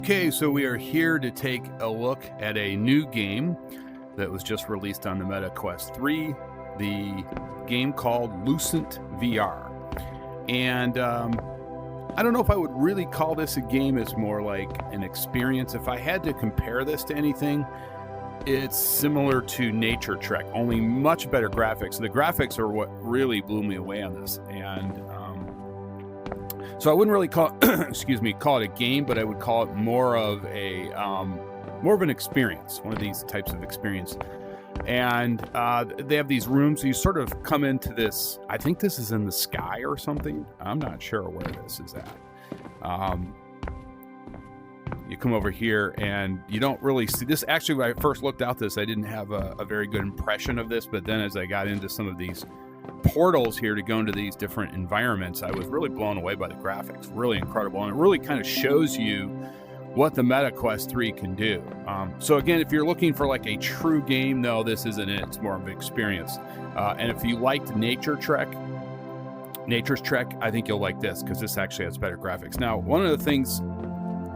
Okay, so we are here to take a look at a new game that was just released on the Meta Quest 3, the game called Lucent VR. And I don't know if I would really call this a game. It's more like an experience. If I had to compare this to anything, it's similar to Nature Trek, only much better graphics. The graphics are what really blew me away on this. And so I wouldn't really call it, call it a game, but I would call it more of an experience, one of these types of experience. And they have these rooms. You sort of come into this. I think this is in the sky or something. I'm not sure where this is at. You come over here and you don't really see this. Actually, when I first looked out this, I didn't have a very good impression of this. But then as I got into some of these portals here to go into these different environments, I was really blown away by the graphics. Really incredible. And it really kind of shows you what the Meta Quest 3 can do. So again, if you're looking for like a true game, no, this isn't it. It's more of an experience. And if you liked Nature's Trek, I think you'll like this because this actually has better graphics. Now, one of the things,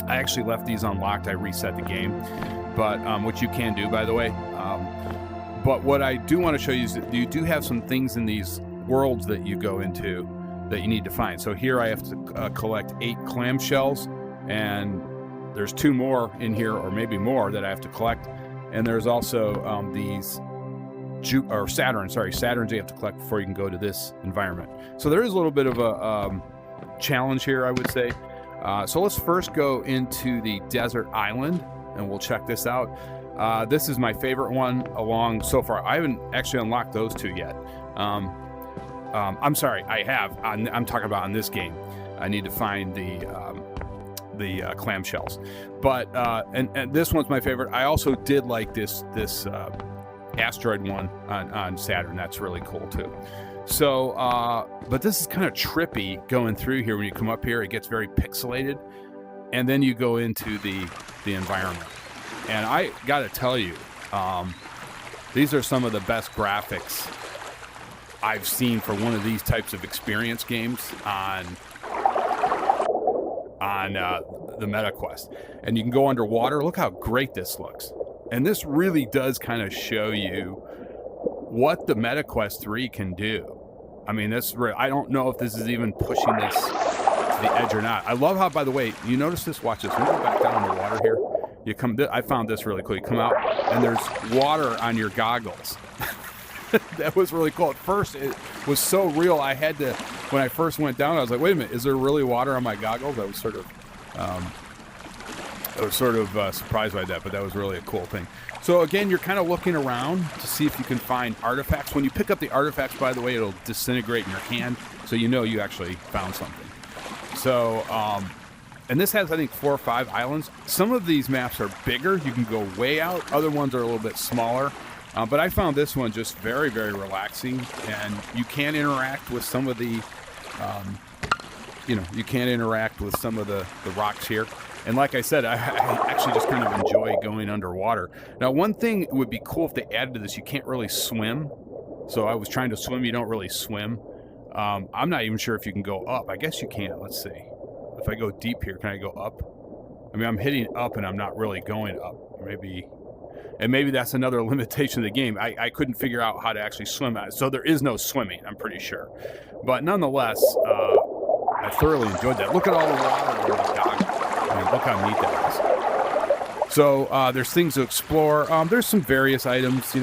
I actually left these unlocked. I reset the game, but which you can do, by the way. But what I do want to show you is that you do have some things in these worlds that you go into that you need to find. So here I have to collect 8 clamshells, and there's 2 more in here, or maybe more, that I have to collect. And there's also these Saturns you have to collect before you can go to this environment. So there is a little bit of a challenge here, I would say. So let's first go into the desert island, and we'll check this out. This is my favorite one along so far. I haven't actually unlocked those 2 yet. I'm sorry, I have. I'm talking about on this game. I need to find the clamshells. But and this one's my favorite. I also did like this asteroid one on Saturn. That's really cool too. So, but this is kind of trippy going through here. When you come up here, it gets very pixelated, and then you go into the environment. And I got to tell you, these are some of the best graphics I've seen for one of these types of experience games on the Meta Quest. And you can go underwater. Look how great this looks. And this really does kind of show you what the Meta Quest 3 can do. I mean, I don't know if this is even pushing this to the edge or not. I love how, by the way, you notice this. Watch this. When you go back down in the water here, I found this really cool. You come out and there's water on your goggles. That was really cool. At first, it was so real. I had to, when I first went down, I was like, wait a minute, is there really water on my goggles? I was sort of surprised by that, but that was really a cool thing. So again, you're kind of looking around to see if you can find artifacts. When you pick up the artifacts, by the way, it'll disintegrate in your hand, so you know you actually found something. So, and this has, I think, 4 or 5 islands. Some of these maps are bigger. You can go way out. Other ones are a little bit smaller. But I found this one just very, very relaxing. And you can interact with some of the, the rocks here. And like I said, I actually just kind of enjoy going underwater. Now, one thing would be cool if they added to this, you can't really swim. So I was trying to swim. You don't really swim. I'm not even sure if you can go up. I guess you can. Let's see. If I go deep here, can I go up? I mean, I'm hitting up and I'm not really going up. Maybe that's another limitation of the game. I couldn't figure out how to actually swim. So there is no swimming, I'm pretty sure. But nonetheless, I thoroughly enjoyed that. Look at all the water on the dock. I mean, look how neat that is. So there's things to explore. There's some various items, you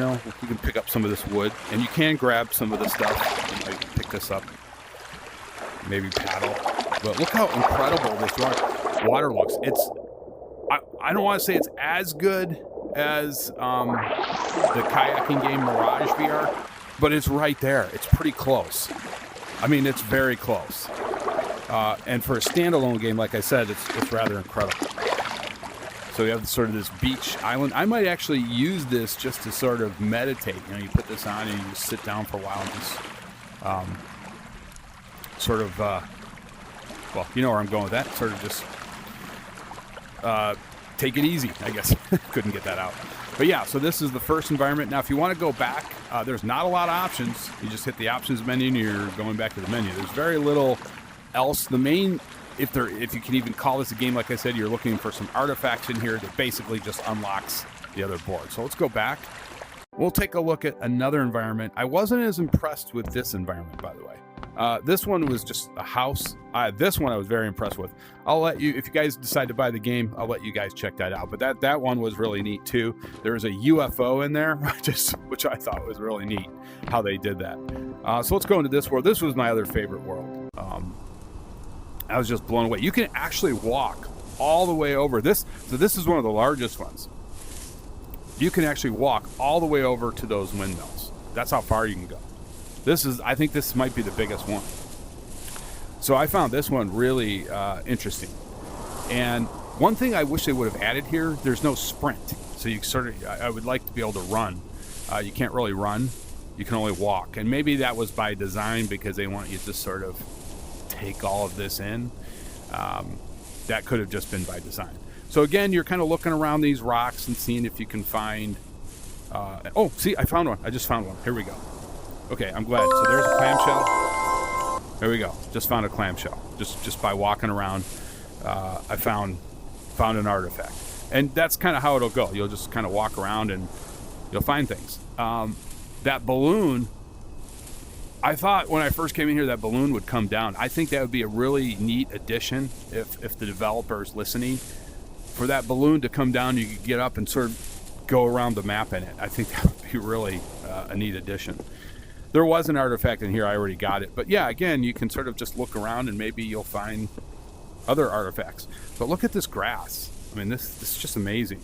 can pick up some of this wood. And you can grab some of this stuff. You might pick this up. Maybe paddle. But look how incredible this water looks. I don't want to say it's as good as the kayaking game Mirage VR, but it's right there. It's pretty close. I mean, it's very close. And for a standalone game, like I said, it's rather incredible. So you have sort of this beach island. I might actually use this just to sort of meditate. You put this on and you just sit down for a while and just well, you know where I'm going with that. Sort of just take it easy, I guess. Couldn't get that out. But yeah, so this is the first environment. Now, if you want to go back, there's not a lot of options. You just hit the options menu and you're going back to the menu. There's very little else. The main if you can even call this a game, like I said, you're looking for some artifacts in here that basically just unlocks the other board. So let's go back. We'll take a look at another environment. I wasn't as impressed with this environment, by the way. This one was just a house. This one I was very impressed with. I'll let you, if you guys decide to buy the game, I'll let you guys check that out. But that one was really neat too. There was a UFO in there, which I thought was really neat how they did that. So let's go into this world. This was my other favorite world. I was just blown away. You can actually walk all the way over this. So this is one of the largest ones. You can actually walk all the way over to those windmills. That's how far you can go. I think this might be the biggest one. So I found this one really interesting. And one thing I wish they would have added here, there's no sprint. So you I would like to be able to run. You can't really run. You can only walk. And maybe that was by design because they want you to sort of take all of this in. That could have just been by design. So again, you're kind of looking around these rocks and seeing if you can find... see, I found one. I just found one. Here we go. Okay, I'm glad. So there's a clamshell. There we go. Just found a clamshell. Just by walking around, I found an artifact. And that's kind of how it'll go. You'll just kind of walk around and you'll find things. That balloon, I thought when I first came in here that balloon would come down. I think that would be a really neat addition if the developer's listening. For that balloon to come down, you could get up and sort of go around the map in it. I think that would be really a neat addition. There was an artifact in here. I already got it. But yeah, again, you can sort of just look around and maybe you'll find other artifacts. But look at this grass. I mean, this is just amazing.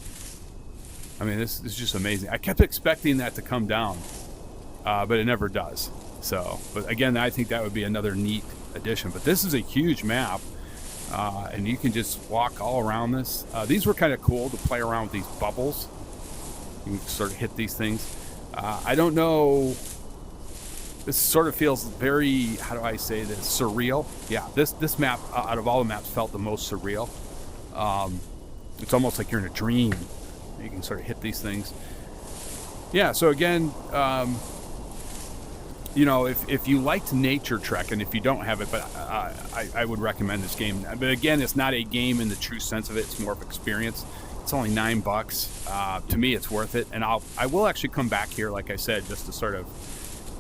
I mean, this is just amazing. I kept expecting that to come down, but it never does. So, but again, I think that would be another neat addition. But this is a huge map. And you can just walk all around this. These were kind of cool to play around with these bubbles. You can sort of hit these things. I don't know. This sort of feels very, how do I say this? Surreal. Yeah, this map, out of all the maps, felt the most surreal. It's almost like you're in a dream. You can sort of hit these things. Yeah, so again, if you liked Nature Trek, and if you don't have it, but I would recommend this game. But again, it's not a game in the true sense of it. It's more of experience. It's only $9. To me, it's worth it. And I will actually come back here, like I said, just to sort of,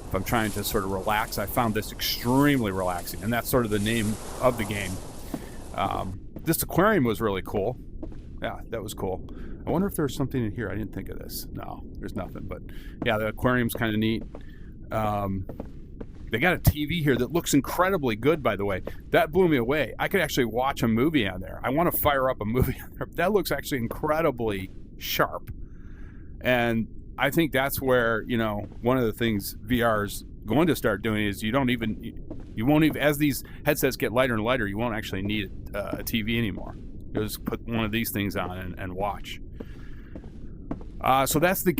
if I'm trying to sort of relax. I found this extremely relaxing, and that's sort of the name of the game. This aquarium was really cool. Yeah, that was cool. I wonder if there's something in here. I didn't think of this. No, there's nothing. But yeah, the aquarium's kind of neat. They got a TV here that looks incredibly good, by the way. That blew me away. I could actually watch a movie on there. I want to fire up a movie on there. That looks actually incredibly sharp. And I think that's where, one of the things VR is going to start doing is you won't even, as these headsets get lighter and lighter, you won't actually need a TV anymore. You'll just put one of these things on and watch. So that's the game.